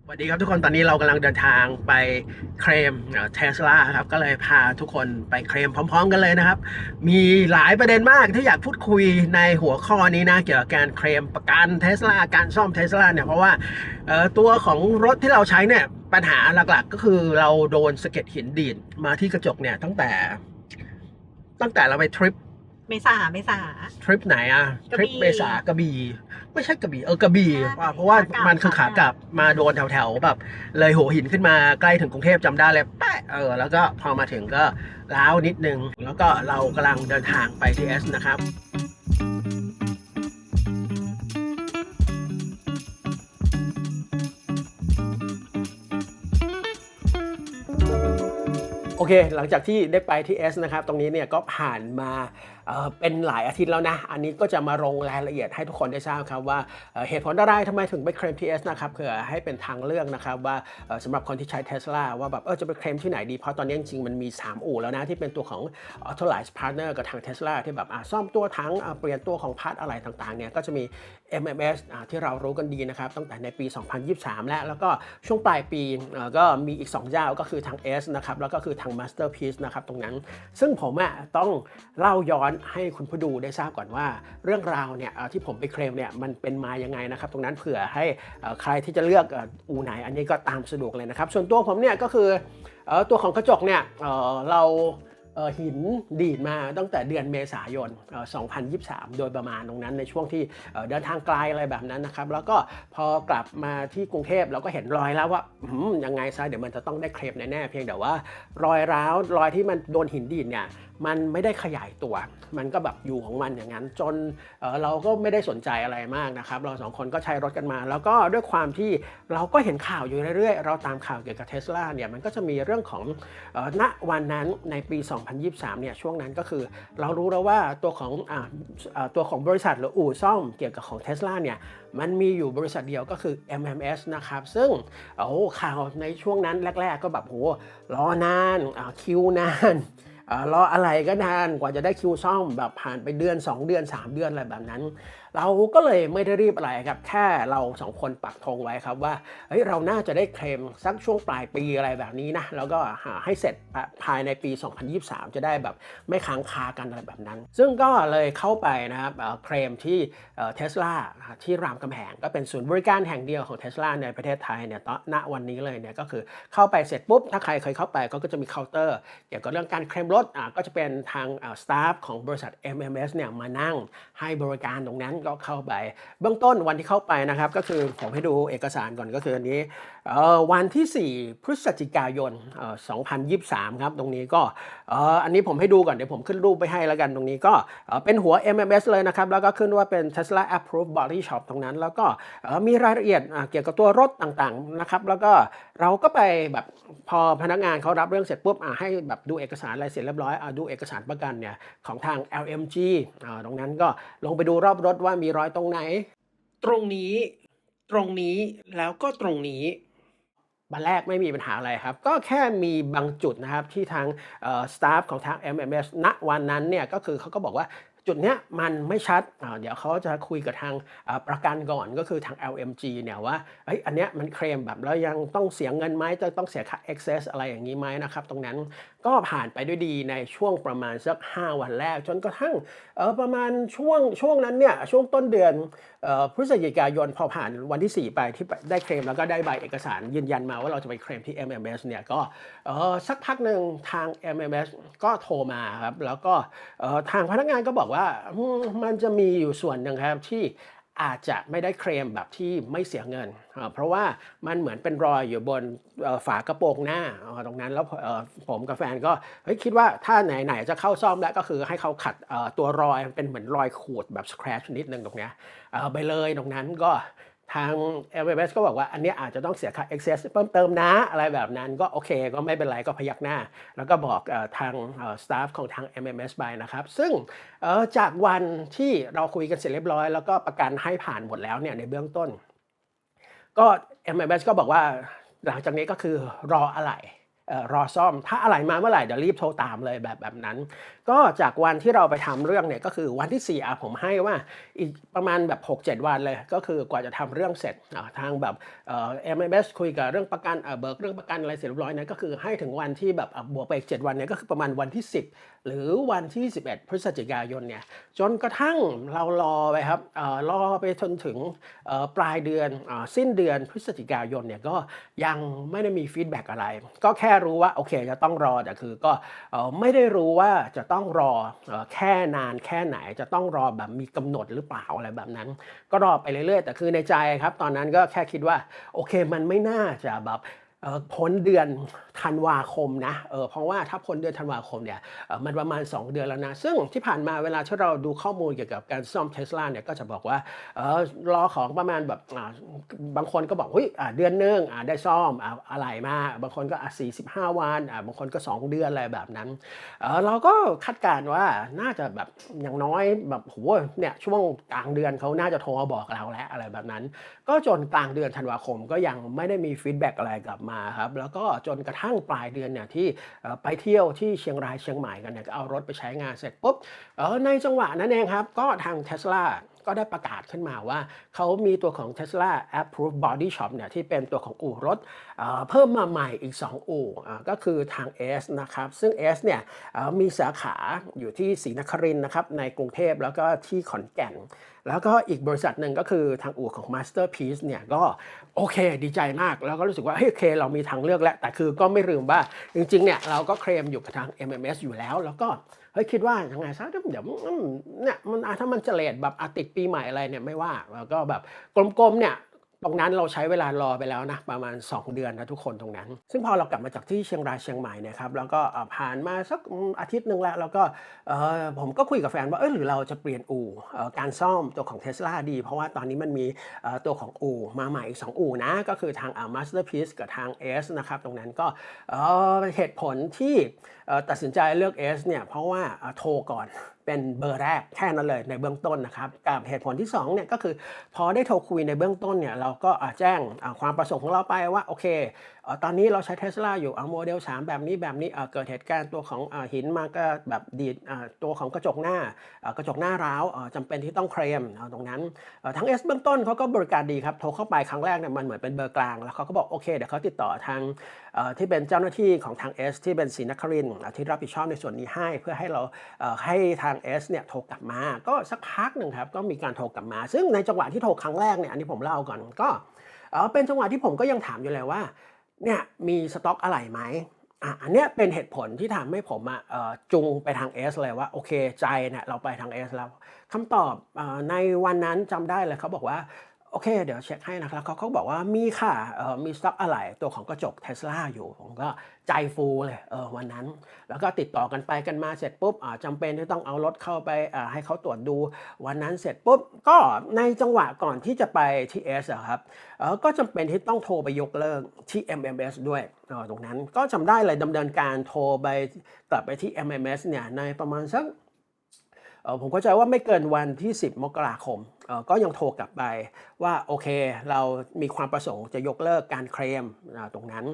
สวัสดีครับทุกคนตอนนี้เรากำลังเดินทางไปเคลมเทสลาครับก็เลยพาทุกคนไปเคลมพร้อมๆกันเลยนะครับมีหลายประเด็นมากที่อยากพูดคุยในหัวข้อนี้นะเกี่ยวกับการเคลมประกันเทสลาการซ่อมเทสลาเนี่ยเพราะว่าตัวของรถที่เราใช้เนี่ยปัญหาหลักๆก็คือเราโดนสะเก็ดหินดีดมาที่กระจกเนี่ยตั้งแต่เราไปเมษาทริปไหนอะทริปกระบี่เมษากระบี่ไม่ใช่กระบี่กระบี่ใช่เพราะว่าขากลับมันคือขากลับมาโดนแถวๆแบบเลยหัวหินขึ้นมาใกล้ถึงกรุงเทพจำได้เลยแปะแล้วก็พอมาถึงก็ล้าวนิดนึงแล้วก็เรากำลังเดินทางไปที่เอสนะครับ โอเคหลังจากที่ได้ไปที่ S นะครับตรงนี้เนี่ยก็ผ่านมาเป็นหลายอาทิตย์แล้วนะอันนี้ก็จะมาลงรายละเอียดให้ทุกคนได้ทราบครับว่าเหตุผลอะไรทำไมถึงไปเคลมที่ S นะครับเผื่อให้เป็นทางเลือกนะครับว่าสำหรับคนที่ใช้ Tesla ว่าแบบจะไปเคลมที่ไหนดีเพราะตอนนี้จริงๆมันมี3อู่แล้วนะที่เป็นตัวของ Authorized Partner กับทาง Tesla ที่แบบซ่อมตัวถังเปลี่ยนตัวของพาร์ทอะไรต่างๆเนี่ยก็จะมี MMS ที่เรารู้กันดีนะครับตั้งแต่ในปี 2023 แล้วก็ช่วงปลายปีก็มีอีก2เจ้าก็คือทาง S นะครับแล้วก็คือทาง Masterpiece นะครับตรงนั้นซึ่งผมต้องเล่าย้อนให้คุณผู้ดูได้ทราบก่อนว่าเรื่องราวเนี่ยที่ผมไปเคลมเนี่ยมันเป็นมายังไงนะครับตรงนั้นเผื่อให้ใครที่จะเลือกอู่ไหนอันนี้ก็ตามสะดวกเลยนะครับส่วนตัวผมเนี่ยก็คือตัวของกระจกเนี่ยเราหินดีดมาตั้งแต่เดือนเมษายน2023 โดยประมาณตรงนั้นในช่วงที่เดินทางไกลอะไรแบบนั้นนะครับแล้วก็พอกลับมาที่กรุงเทพเราก็เห็นรอยแล้วว่ายังไงซะเดี๋ยวมันจะต้องได้เคลมแน่ๆเพียงแต่ว่ารอยร้าวรอยที่มันโดนหินดีดเนี่ยมันไม่ได้ขยายตัวมันก็แบบอยู่ของมันอย่างนั้นจนเราก็ไม่ได้สนใจอะไรมากนะครับเรา2คนก็ใช้รถกันมาแล้วก็ด้วยความที่เราก็เห็นข่าวอยู่เรื่อยๆเราตามข่าวเกี่ยวกับ Tesla เนี่ยมันก็จะมีเรื่องของณวันนั้นในปี 2023 เนี่ยช่วงนั้นก็คือเรารู้แล้วว่าตัวของบริษัทหรืออู่ซ่อมเกี่ยวกับของ Tesla เนี่ยมันมีอยู่บริษัทเดียวก็คือ MMS นะครับซึ่งข่าวในช่วงนั้นแรกๆก็แบบรอนานคิวนานรออะไรก็นานกว่าจะได้คิวซ่อมแบบผ่านไปเดือน2เดือน3เดือนอะไรแบบนั้นเราก็เลยไม่ได้รีบอะไรครับแค่เรา2คนปักธงไว้ครับว่าเราน่าจะได้เคลมสักช่วงปลายปีอะไรแบบนี้นะแล้วก็ให้เสร็จภายในปี 2023 จะได้แบบไม่ค้างคากันอะไรแบบนั้นซึ่งก็เลยเข้าไปนะครับเคลมที่Tesla ที่รามคำแหงก็เป็นศูนย์บริการแห่งเดียวของ Tesla ในประเทศไทยเนี่ยณวันนี้เลยเนี่ยก็คือเข้าไปเสร็จปุ๊บถ้าใครเคยเข้าไปก็จะมีเคาน์เตอร์เกี่ยวกับเรื่องการเคลมรถก็จะเป็นทางสตาฟของบริษัท MMS เนี่ยมานั่งให้บริการตรงนั้นก็เข้าไปเบื้องต้นวันที่เข้าไปนะครับก็คือผมให้ดูเอกสารก่อนก็คืออันนี้วันที่4พฤศจิกายน2023ครับตรงนี้ก็อันนี้ผมให้ดูก่อนเดี๋ยวผมขึ้นรูปไปให้แล้วกันตรงนี้ก็เป็นหัว MMS เลยนะครับแล้วก็ขึ้นว่าเป็น Tesla Approved Body Shop ตรงนั้นแล้วก็มีรายละเอียดเกี่ยวกับตัวรถต่างๆนะครับแล้วก็เราก็ไปแบบพอพนักงานเขารับเรื่องเสร็จปุ๊บให้แบบดูเอกสารอะไรเสร็จเรียบร้อยดูเอกสารประกันเนี่ยของทาง LMG ตรงนั้นก็ลงไปดูรอบรถว่ามีรอยตรงไหนตรงนี้ตรงนี้แล้วก็ตรงนี้วันแรกไม่มีปัญหาอะไรครับก็แค่มีบางจุดนะครับที่ทางสตาฟของทาง MMS ณวันนั้นเนี่ยก็คือเขาก็บอกว่าจุดเนี้ยมันไม่ชัดเดี๋ยวเขาจะคุยกับทางประกันก่อนก็คือทาง LMG เนี่ยว่าอันเนี้ยมันเคลมแบบแล้วยังต้องเสียเงินไหมจะต้องเสียค่า excess อะไรอย่างนี้ไหมนะครับตรงนั้นก็ผ่านไปด้วยดีในช่วงประมาณสัก5วันแรกจนกระทั่งประมาณช่วงนั้นเนี่ยช่วงต้นเดือนพฤศจิกายนพอผ่านวันที่4ไปที่ได้เคลมแล้วก็ได้ใบเอกสารยืนยันมาว่าเราจะไปเคลมที่ MMS เนี่ยก็สักพักหนึ่งทาง MMS ก็โทรมาครับแล้วก็ทางพนักงานก็บอกว่ามันจะมีอยู่ส่วนหนึ่งครับที่อาจจะไม่ได้เคลมแบบที่ไม่เสียเงินเพราะว่ามันเหมือนเป็นรอยอยู่บนฝากระโปรงหน้าตรงนั้นแล้วผมกับแฟนก็คิดว่าถ้าไหนๆจะเข้าซ่อมแล้วก็คือให้เขาขัดตัวรอยเป็นเหมือนรอยขูดแบบ scratch นิดนึงตรงเนี้ยไปเลยตรงนั้นก็ทาง LMS ก็บอกว่าอันนี้อาจจะต้องเสียค่า excess เพิ่มเติมนะอะไรแบบนั้นก็โอเคก็ไม่เป็นไรก็พยักหน้าแล้วก็บอกทางสตาฟของทาง MMS ไปนะครับซึ่งจากวันที่เราคุยกันเสร็จเรียบร้อยแล้วก็ประกันให้ผ่านหมดแล้วเนี่ยในเบื้องต้นก็ MMS ก็บอกว่าหลังจากนี้ก็คือรออะไหล่รอซ่อมถ้าอะไหล่มาเมื่อไหร่เดี๋ยวรีบโทรตามเลยแบบนั้น ก็จากวันที่เราไปทำเรื่องเนี่ยก็คือวันที่4ผมให้ว่าอีกประมาณแบบ6-7 วันเลยก็คือกว่าจะทำเรื่องเสร็จทางแบบMMS คุยกับเรื่องประกันเบิกเรื่องประกันอะไรเสร็จเรียบร้อยเนี่ยก็คือให้ถึงวันที่แบบบวกไปอีก7 วันเนี่ยก็คือประมาณวันที่10หรือวันที่11พฤศจิกายนเนี่ยจนกระทั่งเรารอไปครับรอไปจนถึงปลายเดือนสิ้นเดือนพฤศจิกายนเนี่ยก็ยังไม่ได้มีฟีดแบ็กอะไรก็แค่รู้ว่าโอเคจะต้องรอแต่คือก็ไม่ได้รู้ว่าจะต้องรอแค่นานแค่ไหนจะต้องรอแบบมีกำหนดหรือเปล่าอะไรแบบนั้นก็รอไปเรื่อยๆแต่คือในใจครับตอนนั้นก็แค่คิดว่าโอเคมันไม่น่าจะแบบพ้นเดือนธันวาคมนะเพราะว่าถ้าพ้นเดือนธันวาคมเนี่ยมันประมาณ2เดือนแล้วนะซึ่งที่ผ่านมาเวลาที่เราดูข้อมูลเกี่ยวกับการซ่อม Tesla เนี่ยก็จะบอกว่ารอของประมาณแบบบางคนก็บอกเฮ้ยเดือนหนึ่งได้ซ่อมอะไรมาบางคนก็45 วันบางคนก็2เดือนอะไรแบบนั้นเราก็คาดการณ์ว่าน่าจะแบบอย่างน้อยแบบโอ้โฮเนี่ยช่วงกลางเดือนเขาน่าจะโทรมาบอกเราแล้วอะไรแบบนั้นก็จนกลางเดือนธันวาคมก็ยังไม่ได้มีฟีดแบ็กอะไรกลับมาครับแล้วก็จนกระทั่งปลายเดือนเนี่ยที่ไปเที่ยวที่เชียงรายเชียงใหม่กันเนี่ยก็เอารถไปใช้งานเสร็จปุ๊บในจังหวะนั้นเองครับก็ทาง Tesla ก็ได้ประกาศขึ้นมาว่าเขามีตัวของ Tesla Approved Body Shop เนี่ยที่เป็นตัวของอู่รถเพิ่มมาใหม่อีก2อู่ก็คือทาง S นะครับซึ่ง S เนี่ยมีสาขาอยู่ที่ศรีนครินทร์นะครับในกรุงเทพแล้วก็ที่ขอนแก่นแล้วก็อีกบริษัทหนึ่งก็คือทางอู่ของ Masterpiece เนี่ยก็โอเคดีใจมากแล้วก็รู้สึกว่าเฮ้ยโอเคเรามีทางเลือกแล้วแต่คือก็ไม่ลืมว่าจริงๆเนี่ยเราก็เคลมอยู่กับทาง MMS อยู่แล้วก็เฮ้ยคิดว่ายังไงซะเดี๋ยวเนี่ยมันถ้ามันจะเลตแบบติดปีใหม่อะไรเนี่ยไม่ว่าแล้วก็แบบกลมๆเนี่ยตรงนั้นเราใช้เวลารอไปแล้วนะประมาณ2เดือนนะทุกคนตรงนั้นซึ่งพอเรากลับมาจากที่เชียงรายเชียงใหม่เนี่ยครับแล้วก็ผ่านมาสักอาทิตย์หนึ่งแล้วก็ผมก็คุยกับแฟนว่าหรือเราจะเปลี่ยนอู่การซ่อมตัวของ Tesla ดีเพราะว่าตอนนี้มันมีตัวของอู่มาใหม่อีก2อู่นะก็คือทางMasterpiece กับทาง S นะครับตรงนั้นก็เหตุผลที่ตัดสินใจเลือก S เนี่ยเพราะว่าโทรก่อนเป็นเบอร์แรกแค่นั้นเลยในเบื้องต้นนะครับกับเหตุผลที่2เนี่ยก็คือพอได้โทรคุยในเบื้องต้นเนี่ยเราก็แจ้งความประสงค์ของเราไปว่าโอเคตอนนี้เราใช้ Tesla อยู่โมเดล3แบบนี้เกิดเหตุการณ์ตัวของหินมาก็แบบดีดตัวของกระจกหน้าร้าวจำเป็นที่ต้องเคลมตรงนั้นทาง S เบื้องต้นเขาก็บริการดีครับโทรเข้าไปครั้งแรกเนี่ยมันเหมือนเป็นเบอร์กลางแล้วเขาก็บอกโอเคเดี๋ยวเขาติดต่อทางที่เป็นเจ้าหน้าที่ของทาง S ที่เป็นศรีนครินทร์ที่รับผิดชอบในส่วนนี้ให้เพื่อให้เราให้ทาง S เนี่ยโทรกลับมาก็สักพักหนึ่งครับก็มีการโทรกลับมาซึ่งในจังหวะที่โทรครั้งแรกเนี่ยอันนี้ผมเล่าก่อนก็เป็นจังหวะที่ผมก็ยังถามอยู่เลยว่าเนี่ยมีสต็อกอะไหล่ไหมอันเนี้ยเป็นเหตุผลที่ทำให้ผมจูงไปทาง S เลยว่าโอเคใจเนี่ยเราไปทาง S แล้วคำตอบในวันนั้นจำได้เลยเขาบอกว่าโอเคเดี๋ยวเช็คให้นะครับเขาบอกว่ามีค่ะมีสต็อกอะไหล่ตัวของกระจก Tesla อยู่ผมก็ใจฟูเลยวันนั้นแล้วก็ติดต่อกันไปกันมาเสร็จปุ๊บจำเป็นที่ต้องเอารถเข้าไปให้เขาตรวจดูวันนั้นเสร็จปุ๊บก็ในจังหวะก่อนที่จะไปที่ S อะครับก็จำเป็นที่ต้องโทรไปยกเลิกที่ MMS ด้วยตรงนั้นก็จำได้เลยดำเนินการโทรไปกลับไปที่ MMS เนี่ยในประมาณสักผมเข้าใจว่าไม่เกินวันที่10 มกราคมก็ยังโทรกลับไปว่าโอเคเรามีความประสงค์จะยกเลิกการเคลมตรงนั้น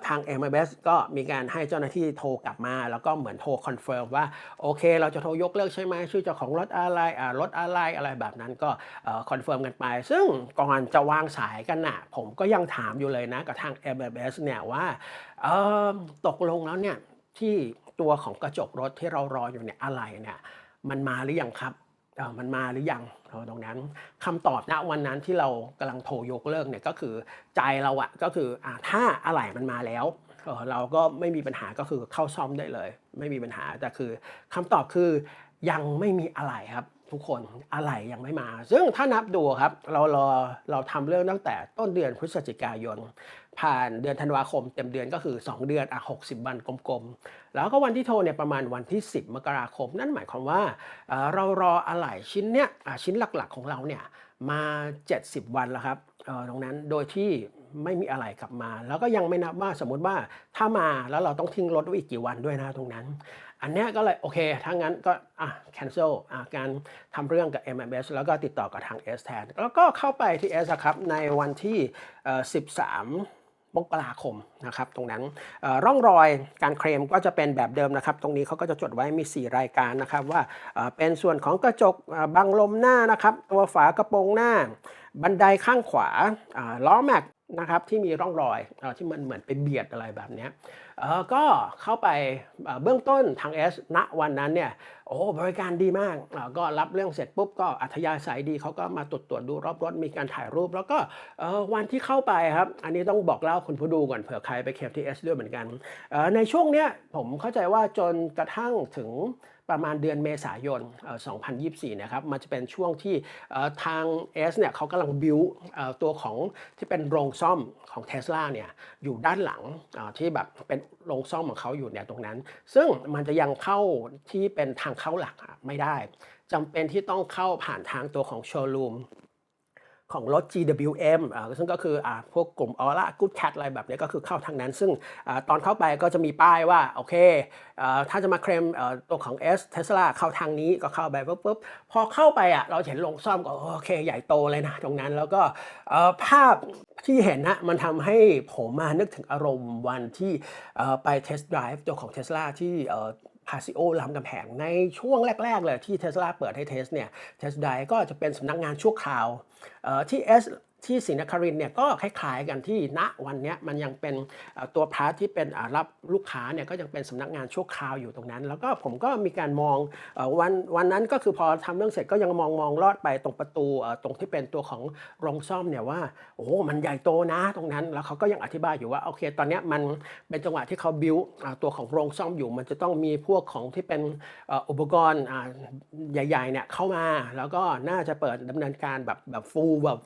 ทาง MMS ก็มีการให้เจ้าหน้าที่โทรกลับมาแล้วก็เหมือนโทรคอนเฟิร์มว่าโอเคเราจะโทรยกเลิกใช่ไหมชื่อเจ้าของรถอะไรแบบนั้นก็คอนเฟิร์มกันไปซึ่งก่อนจะวางสายกันน่ะผมก็ยังถามอยู่เลยนะกับทาง MMS เนี่ยว่าเอ่อตกลงแล้วเนี่ยที่ตัวของกระจกรถที่เรารออยู่เนี่ยอะไรเนี่ยมันมาหรือยังครับมันมาหรือยังตรงนั้นคำตอบณวันนั้นที่เรากำลังโทรยกเลิกเนี่ยก็คือใจเราอะก็คือถ้าอะไหล่มันมาแล้วเราก็ไม่มีปัญหาก็คือเข้าซ่อมได้เลยไม่มีปัญหาแต่คือคำตอบคือยังไม่มีอะไหล่ครับทุกคนอะไหล่ยังไม่มาซึ่งถ้านับดูครับเราทำเรื่องตั้งแต่ต้นเดือนพฤศจิกายนผ่านเดือนธันวาคมเต็มเดือนก็คือ2เดือน60 วันกลมๆแล้วก็วันที่โทรเนี่ยประมาณวันที่10 มกราคมนั่นหมายความว่าเรารออะไหล่ชิ้นเนี้ยชิ้นหลักๆของเราเนี่ยมา70 วันแล้วครับตรงนั้นโดยที่ไม่มีอะไรกลับมาแล้วก็ยังไม่นับว่าสมมุติว่าถ้ามาแล้วเราต้องทิ้งรถไว้อีกกี่วันด้วยนะตรงนั้นอันเนี้ยก็เลยโอเคถ้างั้นก็แคนเซิลการทำเรื่องกับ MMS แล้วก็ติดต่อกับทาง S แทนแล้วก็เข้าไปที่ S อะครับในวันที่13 มกราคมนะครับตรงนั้นร่องรอยการเคลมก็จะเป็นแบบเดิมนะครับตรงนี้เขาก็จะจดไว้มี4รายการนะครับว่าเป็นส่วนของกระจกบังลมหน้านะครับตัวฝากระโปรงหน้าบันไดข้างขวาล้อแม็กนะครับที่มีร่องรอยที่มันเหมือนไปเบียดอะไรแบบเนี้ยก็เข้าไปเบื้องต้นทาง S ณวันนั้นเนี่ยโอ้บริการดีมากก็รับเรื่องเสร็จปุ๊บก็อัธยาศัยดีเขาก็มาตรวจดูรอบรถมีการถ่ายรูปแล้วก็วันที่เข้าไปครับอันนี้ต้องบอกเล่าคุณผู้ดูก่อนเผื่อใครไปเคปที่ S ด้วยเหมือนกันในช่วงเนี้ยผมเข้าใจว่าจนกระทั่งถึงประมาณเดือนเมษายน2024นะครับมันจะเป็นช่วงที่ทาง S เนี่ยเขากำลังบิวตัวของที่เป็นโรงซ่อมของ Tesla เนี่ยอยู่ด้านหลังที่แบบเป็นโรงซ่อมของเขาอยู่เนี่ยตรงนั้นซึ่งมันจะยังเข้าที่เป็นทางเข้าหลักไม่ได้จำเป็นที่ต้องเข้าผ่านทางตัวของโชว์รูมของรถ GWM ซึ่งก็คือพวกกลุ่ม Aura Good Cat อะไรแบบนี้ก็คือเข้าทางนั้นซึ่งตอนเข้าไปก็จะมีป้ายว่าโอเคถ้าจะมาเคลมตัวของ S Tesla เข้าทางนี้ก็เข้าไปปุ๊บพอเข้าไปเราเห็นโรงซ่อมก็โอเคใหญ่โตเลยนะตรงนั้นแล้วก็ภาพที่เห็นนะมันทำให้ผมมานึกถึงอารมณ์วันที่ไป Test Drive ตัวของ Tesla ที่Paseo รามคำแหงในช่วงแรกๆเลยที่ Tesla เปิดให้เทสเนี่ย Test Drive ก็จะเป็นสำนักงานชั่วคราวที่ S ที่ศรีนครินทร์เนี่ยก็คล้ายๆกันที่ณวันนี้มันยังเป็นตัวพาร์ทที่เป็นรับลูกค้าเนี่ยก็ยังเป็นสำนักงานชั่วคราวอยู่ตรงนั้นแล้วก็ผมก็มีการมองวันนั้นก็คือพอทำเรื่องเสร็จก็ยังมองลอดไปตรงประตูตรงที่เป็นตัวของโรงซ่อมเนี่ยว่าโอ้มันใหญ่โตนะตรงนั้นแล้วเขาก็ยังอธิบายอยู่ว่าโอเคตอนนี้มันเป็นจังหวะที่เขาบิวตัวของโรงซ่อมอยู่มันจะต้องมีพวกของที่เป็นอุปกรณ์ใหญ่ๆเนี่ยเข้ามาแล้วก็น่าจะเปิดดำเนินการแบบฟูลแบบ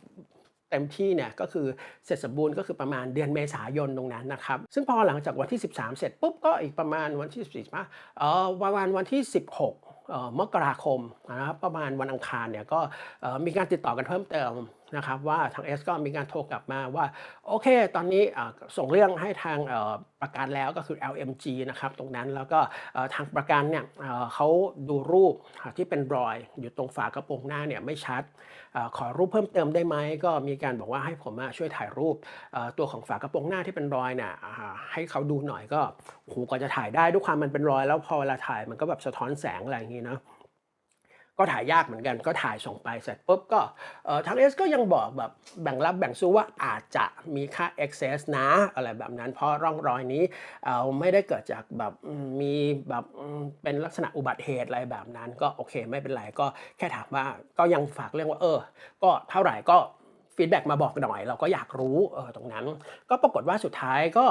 เต็มที่เนี่ยก็คือเสร็จสมบูรณ์ก็คือประมาณเดือนเมษายนตรงนั้นนะครับซึ่งพอหลังจากวันที่13เสร็จปุ๊บก็อีกประมาณวันที่14ป่ะประมาณวันที่16มกราคมนะครับประมาณวันอังคารเนี่ยก็มีการติดต่อกันเพิ่มเติมนะครับว่าทาง S ก็มีการโทรกลับมาว่าโอเคตอนนี้ส่งเรื่องให้ทางประกันแล้วก็คือ LMG นะครับตรงนั้นแล้วก็ทางประกันเนี่ยเขาดูรูปที่เป็นรอยอยู่ตรงฝากระโปรงหน้าเนี่ยไม่ชัดขอรูปเพิ่มเติมได้ไหมก็มีการบอกว่าให้ผมช่วยถ่ายรูปตัวของฝากระโปรงหน้าที่เป็นรอยเนี่ยให้เขาดูหน่อยก็โอ้โฮกว่าจะถ่ายได้ด้วยความมันเป็นรอยแล้วพอเวลาถ่ายมันก็แบบสะท้อนแสงอะไรอย่างงี้เนาะก็ถ่ายยากเหมือนกันก็ถ่ายส่งไปเสร็จปุ๊บก็ทาง S ก็ยังบอกแบบแบ่งรับแบ่งสู้ว่าอาจจะมีค่า excess นะอะไรแบบนั้นเพราะร่องรอยนี้ไม่ได้เกิดจากแบบมีแบบเป็นลักษณะอุบัติเหตุอะไรแบบนั้นก็โอเคไม่เป็นไรก็แค่ถามว่าก็ยังฝากเรื่องว่าก็เท่าไรก็ฟีดแบ็กมาบอกหน่อยเราก็อยากรู้ตรงนั้นก็ปรากฏว่าสุดท้ายก็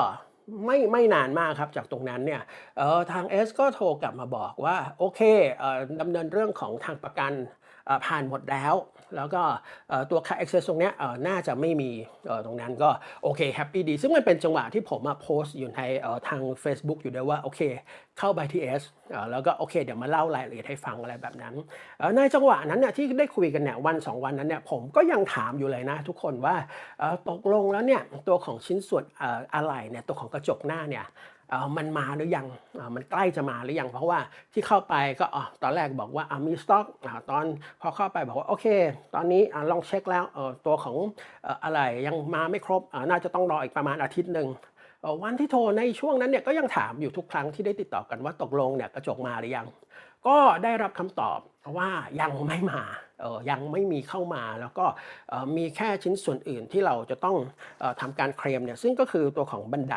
ไม่นานมากครับจากตรงนั้นเนี่ยทาง S ก็โทรกลับมาบอกว่าโอเคดำเนินเรื่องของทางประกันผ่านหมดแล้วแล้วก็ตัวค่า Access ตรงเนี้ยน่าจะไม่มีตรงนั้นก็โอเคแฮปปีดีซึ่งมันเป็นจังหวะที่ผมโพสต์อยู่ในทางเฟซบุ๊กอยู่ด้วยว่าโอเคเข้าไปที่ S แล้วก็โอเคเดี๋ยวมาเล่ารายละเอียดให้ฟังอะไรแบบนั้นในจังหวะนั้นเนี่ยที่ได้คุยกันเนี่ยวัน2วันนั้นเนี่ยผมก็ยังถามอยู่เลยนะทุกคนว่าตกลงแล้วเนี่ยตัวของชิ้นส่วนอะไหล่เนี่ยตัวของกระจกหน้าเนี่ยมันมาหรือยังมันใกล้จะมาหรือยังเพราะว่าที่เข้าไปก็ตอนแรกบอกว่ามีสต็อกตอนพอเข้าไปบอกว่าโอเคตอนนี้ลองเช็คแล้วตัวของอะไหล่ยังมาไม่ครบน่าจะต้องรออีกประมาณอาทิตย์หนึ่งวันที่โทรในช่วงนั้นเนี่ยก็ยังถามอยู่ทุกครั้งที่ได้ติดต่อกันว่าตกลงเนี่ยกระจกมาหรือยังก็ได้รับคำตอบว่ายังไม่มายังไม่มีเข้ามาแล้วก็มีแค่ชิ้นส่วนอื่นที่เราจะต้องทำการเคลมเนี่ยซึ่งก็คือตัวของบันได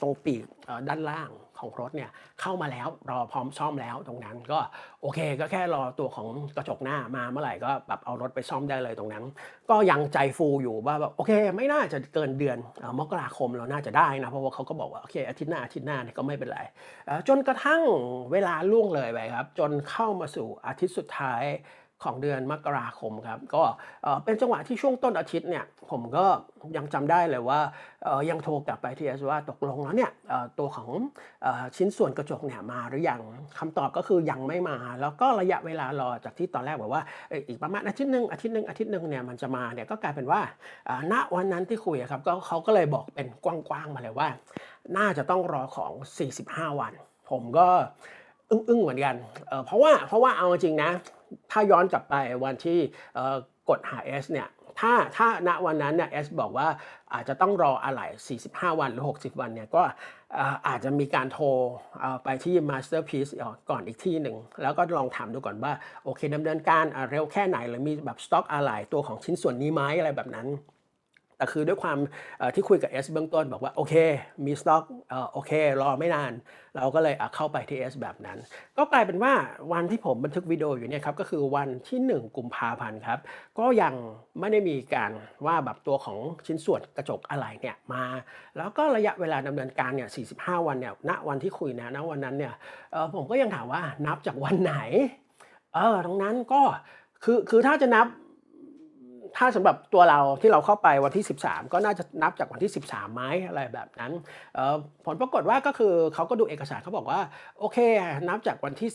ตรงปีกด้านล่างของรถเนี่ยเข้ามาแล้วรอพร้อมซ่อมแล้วตรงนั้นก็โอเคก็แค่รอตัวของกระจกหน้ามาเมื่อไหร่ก็แบบเอารถไปซ่อมได้เลยตรงนั้นก็ยังใจฟูอยู่ว่าแบบโอเคไม่น่าจะเกินเดือนมกราคมเราน่าจะได้นะเพราะว่าเขาก็บอกว่าโอเคอาทิตย์หน้าเนี่ยก็ไม่เป็นไรจนกระทั่งเวลาล่วงเลยไปครับจนเข้ามาสู่อาทิตย์สุดท้ายของเดือนมกราคมครับก็เป็นจังหวะที่ช่วงต้นอาทิตย์เนี่ยผมก็ยังจำได้เลยว่ายังโทรกลับไปที่ S ว่าตกลงแล้วเนี่ยตัวของชิ้นส่วนกระจกเนี่ยมาหรือยังคำตอบก็คือยังไม่มาแล้วก็ระยะเวลารอจากที่ตอนแรกบอกว่าอีกประมาณอาทิตย์หนึ่งเนี่ยมันจะมาเนี่ยก็กลายเป็นว่าณวันนั้นที่คุยอะครับก็เขาก็เลยบอกเป็นกว้างๆมาเลยว่าน่าจะต้องรอของ45วันผมก็อึ้งๆเหมือนกันเพราะว่าเอาจริงๆนะถ้าย้อนกลับไปวันที่กดหา S เนี่ย ถ้าณวันนั้นเนี่ยเอสบอกว่าอาจจะต้องรออะไหล่45 วันหรือ 60 วันเนี่ยก็อาจจะมีการโทรไปที่ Masterpiece ก่อนอีกที่หนึ่งแล้วก็ลองถามดูก่อนว่าโอเคดำเนินการเร็วแค่ไหนหรือมีแบบสต็อกอะไหล่ตัวของชิ้นส่วนนี้ไหมอะไรแบบนั้น แต่คือด้วยความที่คุยกับเอสเบื้องต้นบอกว่าโอเคมีสต็อกโอเครอไม่นานเราก็เลยเข้าไปที่เอสแบบนั้นก็กลายเป็นว่าวันที่ผมบันทึกวิดีโออยู่เนี่ยครับก็คือวันที่1กุมภาพันธ์ครับก็ยังไม่ได้มีการว่าแบบตัวของชิ้นส่วนกระจกอะไหล่เนี่ยมาแล้วก็ระยะเวลาดำเนินการเนี่ย45 วันเนี่ยณวันที่คุยณวันนั้นเนี่ยผมก็ยังถามว่านับจากวันไหนตรงนั้นก็คือถ้าจะนับ ถ้าสำหรับตัวเราที่เราเข้าไปวันที่13ก็น่าจะนับจากวันที่13ไหมอะไรแบบนั้นผลปรากฏว่าก็คือเขาก็ดูเอกสารเขาบอกว่าโอเคนับจากวันที่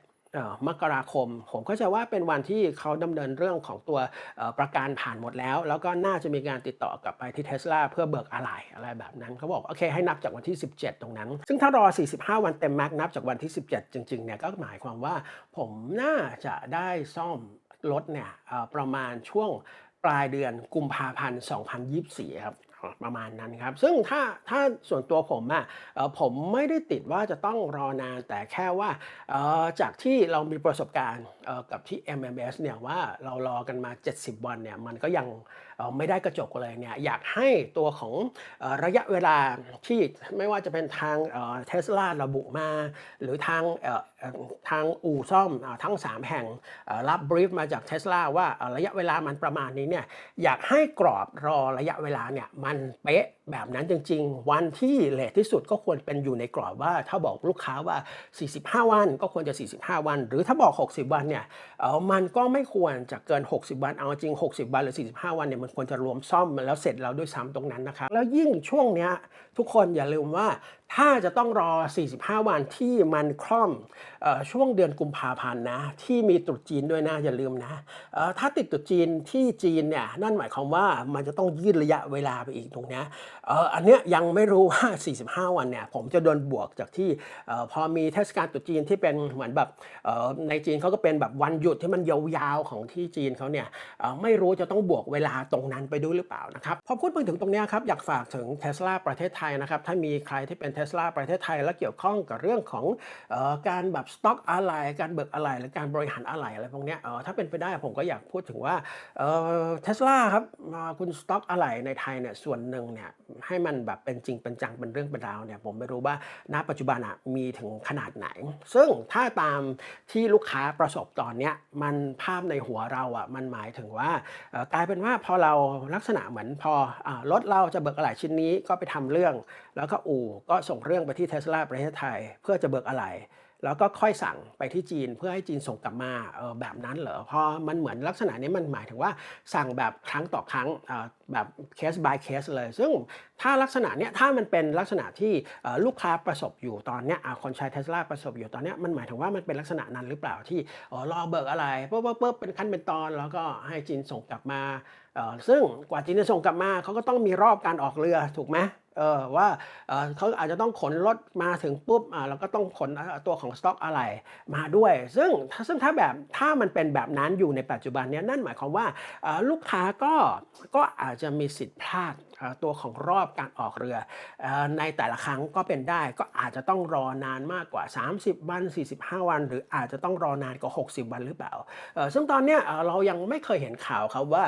17มกราคมผมเข้าใจว่าเป็นวันที่เขาดำเนินเรื่องของตัวประกันผ่านหมดแล้วก็น่าจะมีการติดต่อกลับไปที่ Tesla เพื่อเบิกอะไหล่อะไรแบบนั้นเขาบอกโอเคให้นับจากวันที่17ตรงนั้นซึ่งถ้ารอ45 วันเต็มแม็กซ์นับจากวันที่17จริงๆเนี่ยก็หมายความว่าผมน่าจะได้ซ่อมรถเนี่ยประมาณช่วง ปลายเดือนกุมภาพันธ์2024ครับประมาณนั้นครับซึ่งถ้าส่วนตัวผมอะผมไม่ได้ติดว่าจะต้องรอนานแต่แค่ว่าจากที่เรามีประสบการณ์กับที่ MMS เนี่ยว่าเรารอกันมา70 วันเนี่ยมันก็ยังไม่ได้กระจกเลยเนี่ยอยากให้ตัวของระยะเวลาที่ไม่ว่าจะเป็นทางTesla ระบุมาหรือทางอู่ซ่อมทั้ง3แห่งรับบรีฟมาจาก Tesla ว่าระยะเวลามันประมาณนี้เนี่ยอยากให้กรอบรอระยะเวลาเนี่ยมันเป๊ะแบบนั้นจริงๆวันที่เลทที่สุดก็ควรเป็นอยู่ในกรอบว่าถ้าบอกลูกค้าว่า45 วันก็ควรจะ45 วันหรือถ้าบอก60 วันเนี่ยมันก็ไม่ควรจะเกิน60 วันเอาจริง60 วันหรือ45 วันเนี่ยมันควรจะรวมซ่อมแล้วเสร็จแล้วด้วยซ้ำตรงนั้นนะครับแล้วยิ่งช่วงเนี้ยทุกคนอย่าลืมว่าถ้าจะต้องรอ45 วันที่มันคล่อมช่วงเดือนกุมภาพันธ์นะที่มีตรุษจีนด้วยนะอย่าลืมนะถ้าติดตรุษจีนที่จีนเนี่ยนั่นหมายความว่ามันจะต้องยืดระยะเวลาไปอีกตรงเนี้ยอันเนี้ยยังไม่รู้ว่า45 วันเนี่ยผมจะโดนบวกจากที่พอมีเทศกาลตรุษจีนที่เป็นเหมือนแบบในจีนเขาก็เป็นแบบวันหยุดที่มันยาวๆของที่จีนเขาเนี่ยไม่รู้จะต้องบวกเวลาตรงนั้นไปด้วยหรือเปล่านะครับพอพูดมาถึงตรงเนี้ยครับอยากฝากถึง Tesla ประเทศไทยนะครับถ้ามีใครที่เป็น Tesla ประเทศไทยและเกี่ยวข้องกับเรื่องของการแบบสต็อกอะไหล่การเบิกอะไหล่หรือการบริหารอะไหล่อะไรพวกเนี้ยถ้าเป็นไปได้ผมก็อยากพูดถึงว่าTesla ครับคุณสต็อกอะไหล่ในไทยเนี่ยส่วนหนึ่งเนี่ยให้มันแบบเป็นจริงเป็นจังเป็นเรื่องเป็นราวเนี่ยผมไม่รู้ว่าณปัจจุบันมีถึงขนาดไหนซึ่งถ้าตามที่ลูกค้าประสบตอนเนี้ยมันภาพในหัวเรามันหมายถึงว่ากลายเป็นว่าพอเราลักษณะเหมือนพอรถเราจะเบิกอะไหล่ชิ้นนี้ก็ไปทำเรื่องแล้วก็อู่ก็ส่งเรื่องไปที่ Tesla ประเทศไทยเพื่อจะเบิกอะไหล่แล้วก็ค่อยสั่งไปที่จีนเพื่อให้จีนส่งกลับมาแบบนั้นเหรอพอมันเหมือนลักษณะนี้มันหมายถึงว่าสั่งแบบครั้งต่อครั้งแบบ case by case เลยซึ่งถ้าลักษณะเนี้ยถ้ามันเป็นลักษณะที่ลูกค้าประสบอยู่ตอนเนี้ยคนใช้ Tesla ประสบอยู่ตอนเนี้ยมันหมายถึงว่ามันเป็นลักษณะนั้นหรือเปล่าที่รอเบิกอะไรปุ๊บเป็นขั้นเป็นตอนแล้วก็ให้จีนส่งกลับมาซึ่งกว่าจีนจะส่งกลับมาเขาก็ต้องมีรอบการออกเรือถูกไหมว่าเขาอาจจะต้องขนรถมาถึงปุ๊บแล้วก็ต้องขนตัวของสต็อกอะไหล่มาด้วยซึ่งถ้ามันเป็นแบบนั้นอยู่ในปัจจุบันเนี้ยนั่นหมายความว่าลูกค้าก็อาจจะมีสิทธิ์พลาดตัวของรอบการออกเรือในแต่ละครั้งก็เป็นได้ก็อาจจะต้องรอนานมากกว่า30 วัน45 วันหรืออาจจะต้องรอนานกว่า60 วันหรือเปล่าซึ่งตอนเนี้ยเรายังไม่เคยเห็นข่าวครับว่า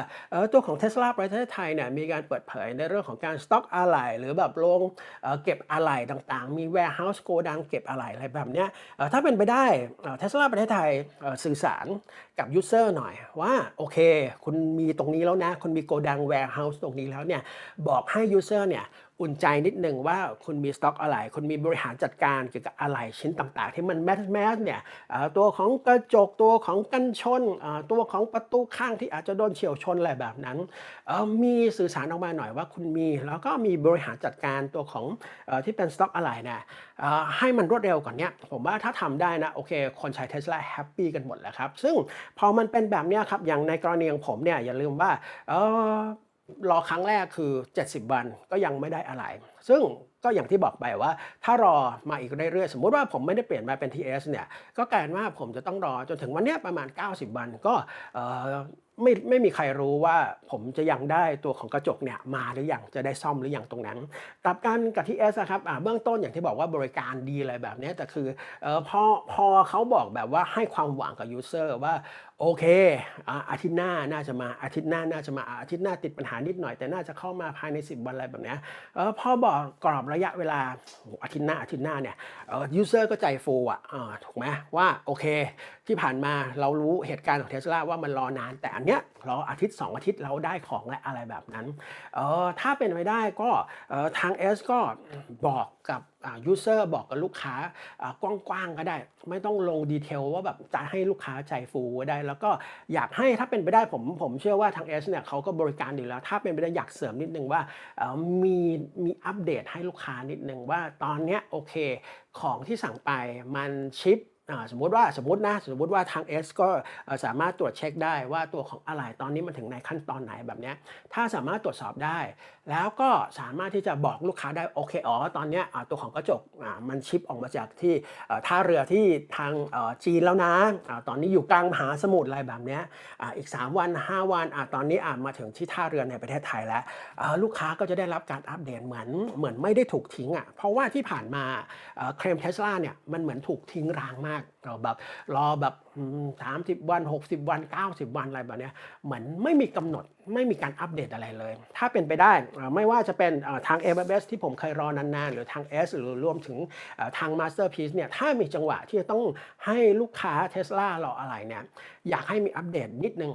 ตัวของ Tesla ประเทศไทยเนี่ยมีการเปิดเผยในเรื่องของการสต็อกอะไหล่หรือแบบโรงเก็บอะไหล่ต่างๆมี warehouse โกดังเก็บอะไหล่อะไรแบบเนี้ยถ้าเป็นไปได้Tesla ประเทศไทยสื่อสารกับยูสเซอร์หน่อยว่าโอเคคุณมีตรงนี้แล้วนะคุณมีโกดัง warehouse ตรงนี้แล้วเนี่ยบอกให้ยูสเซอร์เนี่ยอุ่นใจนิดหนึ่งว่าคุณมีสต็อกอะไหล่คุณมีบริหารจัดการเกี่ยวกับอะไหล่ชิ้นต่างๆที่มันแมสเนี่ยตัวของกระจกตัวของกันชนตัวของประตูข้างที่อาจจะโดนเฉี่ยวชนอะไรแบบนั้นมีสื่อสารออกมาหน่อยว่าคุณมีแล้วก็มีบริหารจัดการตัวของที่เป็นสต็อกอะไหล่เนี่ยให้มันรวดเร็วกว่านี้ผมว่าถ้าทำได้นะโอเคคนใช้ Tesla แฮปปี้กันหมดแล้วครับซึ่งพอมันเป็นแบบนี้ครับอย่างในกรณีของผมเนี่ยอย่าลืมว่ารอครั้งแรกคือ70 วันก็ยังไม่ได้อะไรซึ่ง ก็อย่างที่บอกไปว่าถ้ารอมาอีกเรื่อยๆสมมุติว่าผมไม่ได้เปลี่ยนมาเป็น TS เนี่ยก็กลายเป็นว่าผมจะต้องรอจนถึงวันเนี้ยประมาณ90วันก็เอ่อไม่มีใครรู้ว่าผมจะยังได้ตัวของกระจกเนี่ยมาหรือยังจะได้ซ่อมหรือยังตรงนั้นกลับกันกับ TS อะครับเบื้องต้นอย่างที่บอกว่าบริการดีอะไรแบบเนี้ยแต่คือพอเขาบอกแบบว่าให้ความหวังกับยูสเซอร์ว่าโอเคอาทิตย์หน้าน่าจะมาอาทิตย์หน้าน่าจะมาอาทิตย์หน้าติดปัญหานิดหน่อยแต่น่าจะเข้ามาภายใน10วันอะไรแบบเนี้ยพอบอกกรอบระยะเวลาโอ้โฮอาทิตย์หน้าเนี่ยยูสเซอร์ก็ใจฟูอะถูกไหมว่าโอเคที่ผ่านมาเรารู้เหตุการณ์ของ Tesla ว่ามันรอนานแต่อันเนี้ยรออาทิตย์2อาทิตย์เราได้ของแล้วอะไรแบบนั้นถ้าเป็นไปได้ก็ทาง S ก็บอกกับยูสเซอร์บอกกับลูกค้ากว้างๆก็ได้ไม่ต้องลง detail ว่าแบบจะให้ลูกค้าใจฟูก็ได้แล้วก็อยากให้ถ้าเป็นไปได้ผมเชื่อว่าทาง S เนี่ยเขาก็บริการดีแล้วถ้าเป็นไปได้อยากเสริมนิดหนึ่งว่ามีอัปเดตให้ลูกค้านิดหนึ่งว่าตอนเนี้ยโอเคของที่สั่งไปมันชิปสมมุติว่าทาง S ก็สามารถตรวจเช็กได้ว่าตัวของอะไหล่ตอนนี้มันถึงในขั้นตอนไหนแบบเนี้ยถ้าสามารถตรวจสอบได้แล้วก็สามารถที่จะบอกลูกค้าได้โอเคตอนเนี้ยตัวของกระจกมันชิปออกมาจากที่ท่าเรือที่ทางจีนแล้วนะตอนนี้อยู่กลางมหาสมุทรอะไรแบบเนี้ยอีก3วัน5วันตอนนี้มาถึงที่ท่าเรือในประเทศไทยแล้วลูกค้าก็จะได้รับการอัปเดตเหมือนไม่ได้ถูกทิ้งเพราะว่าที่ผ่านมาเคลม Tesla เนี่ยมันเหมือนถูกทิ้งร้างมากแบบรอแบบ30วัน60วัน90วันอะไรแบบเนี้ยเหมือนไม่มีกำหนดไม่มีการอัปเดตอะไรเลยถ้าเป็นไปได้ไม่ว่าจะเป็นทาง AWS ที่ผมเคยรอนานๆหรือทาง S หรือรวมถึงทาง Masterpiece เนี่ยถ้ามีจังหวะที่จะต้องให้ลูกค้า Tesla รออะไรเนี่ยอยากให้มีอัปเดตนิดหนึ่ง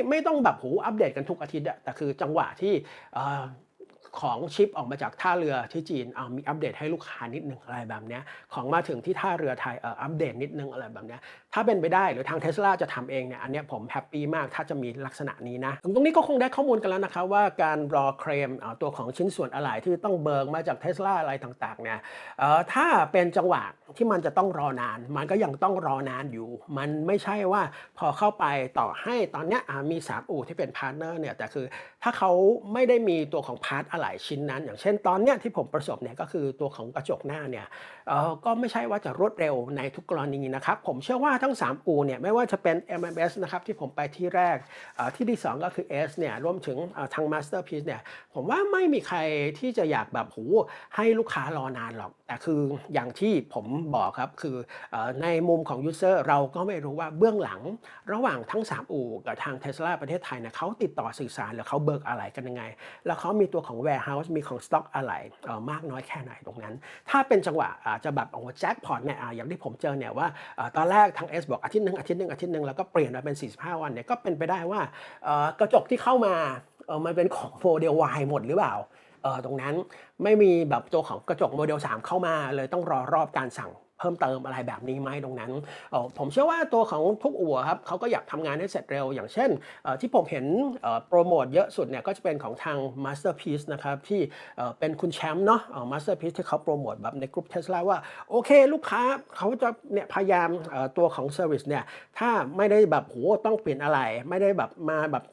ไม่ต้องแบบโอ้โฮอัปเดตกันทุกอาทิตย์แต่คือจังหวะที่ของชิปออกมาจากท่าเรือที่จีนมีอัปเดตให้ลูกค้านิดหนึ่งอะไรแบบเนี้ยของมาถึงที่ท่าเรือไทยอัปเดตนิดหนึ่งอะไรแบบเนี้ยถ้าเป็นไปได้หรือทาง Tesla จะทำเองเนี่ยอันเนี้ยผมแฮปปีมากถ้าจะมีลักษณะนี้นะตรงนี้ก็คงได้ข้อมูลกันแล้วนะครับว่าการรอเคลมตัวของชิ้นส่วนอะไหล่ที่ต้องเบิกมาจาก Tesla อะไรต่างๆเนี่ยถ้าเป็นจังหวะที่มันจะต้องรอนานมันก็ยังต้องรอนานอยู่มันไม่ใช่ว่าพอเข้าไปต่อให้ตอนเนี้ยมี3อู่ที่เป็นพาร์ตเนอร์เนี่ยแต่คือถ้าเขาไม่ได้มีตัวของพาร์ตอะไหล่ชิ้นนั้นอย่างเช่นตอนเนี้ยที่ผมประสบเนี่ยก็คือตัวของกระจกหน้าเนี่ยก็ไม่ใช่ว่าจะรวดเร็วในทุกกรณีนะครับผมเชื่อว่าทั้ง3อู่เนี่ยไม่ว่าจะเป็น MMS นะครับที่ผมไปที่แรกที่ที่2ก็คือ S เนี่ยรวมถึงทาง Masterpiece เนี่ยผมว่าไม่มีใครที่จะอยากแบบโอ้โฮให้ลูกค้ารอนานหรอกแต่คืออย่างที่ผมบอกครับคือในมุมของยูสเซอร์เราก็ไม่รู้ว่าเบื้องหลังระหว่างทั้ง3อู่กับทาง Tesla ประเทศไทยเนี่ยเขาติดต่อสื่อสารหรือเขาเบิกอะไหล่กันยังไงแล้วเขามีตัวของ warehouse มีของสต็อกอะไหล่มากน้อยแค่ไหนตรงนั้นถ้าเป็นจังหวะจะแบบโอ้โฮแจ็กพอตเนี่ยอย่างที่ผมเจอเนี่ยว่าตอนแรกทาง S บอกอาทิตย์หนึ่งแล้วก็เปลี่ยนมาเป็น45วันเนี่ยก็เป็นไปได้ว่ากระจกที่เข้ามามันเป็นของ Model Y หมดหรือเปล่าตรงนั้นไม่มีแบบตัวของกระจก Model 3เข้ามาเลยต้องรอรอบการสั่งเพิ่มเติมอะไรแบบนี้ไหมตรงนั้นผมเชื่อว่าตัวของทุกอู่อะครับเขาก็อยากทำงานให้เสร็จเร็วอย่างเช่นที่ผมเห็นโปรโมตเยอะสุดเนี่ยก็จะเป็นของทาง Masterpiece นะครับที่เป็นคุณแชมป์เนาะMasterpiece ที่เขาโปรโมตแบบในกลุ่ม Tesla ว่าโอเคลูกค้าเขาจะเนี่ยพยายามตัวของเซอร์วิสเนี่ยถ้าไม่ได้แบบโอ้โฮต้องเปลี่ยนอะไหล่ไม่ได้แบบมาแบบ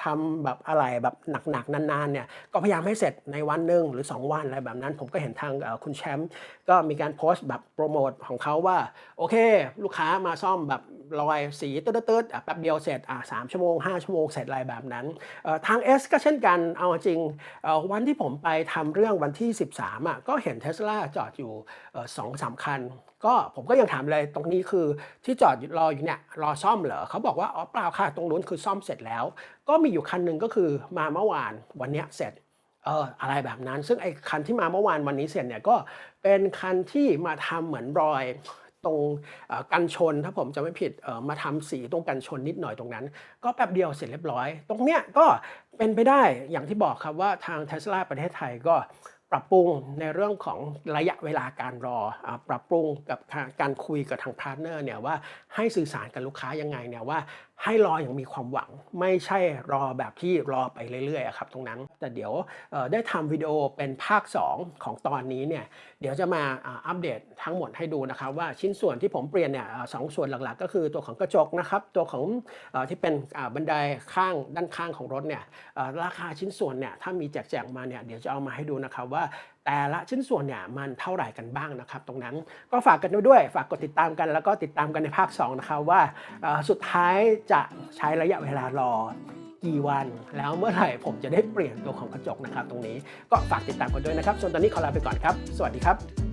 ทำแบบอะไหล่แบบหนักๆนานๆเนี่ยก็พยายามให้เสร็จในวันหนึ่งหรือ2วันอะไรแบบนั้นผมก็เห็นทางคุณแชมป์ก็มีการโพสต์แบบโปรโมตของเขาว่าโอเคลูกค้ามาซ่อมแบบรอยสีตืดๆแป๊บเดียวเสร็จ3ชั่วโมง5ชั่วโมงเสร็จอะไรแบบนั้นทาง S ก็เช่นกันเอาจริงวันที่ผมไปทำเรื่องวันที่13ก็เห็น Tesla จอดอยู่2-3 คันก็ผมก็ยังถามเลยตรงนี้คือที่จอดรออยู่เนี่ยรอซ่อมเหรอเขาบอกว่าอ๋อเปล่าค่ะตรงนู้นคือซ่อมเสร็จแล้วก็มีอยู่คันหนึ่งก็คือมาเมื่อวานวันเนี้ยเสร็จอะไรแบบนั้นซึ่งไอ้คันที่มาเมื่อวานวันนี้เสร็จเนี่ยก็เป็นคันที่มาทำเหมือนรอยตรงกันชนถ้าผมจำไม่ผิดมาทำสีตรงกันชนนิดหน่อยตรงนั้นก็แป๊บเดียวเสร็จเรียบร้อยตรงเนี้ยก็เป็นไปได้อย่างที่บอกครับว่าทาง Tesla ประเทศไทยก็ปรับปรุงในเรื่องของระยะเวลาการรอปรับปรุงกับการคุยกับทางพาร์ตเนอร์เนี่ยว่าให้สื่อสารกับลูกค้ายังไงเนี่ยว่าให้รออย่างมีความหวังไม่ใช่รอแบบที่รอไปเรื่อยๆอะครับตรงนั้นแต่เดี๋ยวได้ทำวิดีโอเป็นภาค2ของตอนนี้เนี่ยเดี๋ยวจะมาอัปเดตทั้งหมดให้ดูนะครับว่าชิ้นส่วนที่ผมเปลี่ยนเนี่ย2ส่วนหลักๆก็คือตัวของกระจกนะครับตัวของที่เป็นบันไดข้างด้านข้างของรถเนี่ยราคาชิ้นส่วนเนี่ยถ้ามีแจกมาเนี่ยเดี๋ยวจะเอามาให้ดูนะครับว่า แต่ละชิ้นส่วนเนี่ยมันเท่าไหร่กันบ้างนะครับตรงนั้นก็ฝากกันด้วยฝากกดติดตามกันแล้วก็ติดตามกันในภาค2นะครับว่าสุดท้ายจะใช้ระยะเวลารอกี่วันแล้วเมื่อไหร่ผมจะได้เปลี่ยนตัวของกระจกนะครับตรงนี้ก็ฝากติดตามกันด้วยนะครับส่วนตอนนี้ขอลาไปก่อนครับสวัสดีครับ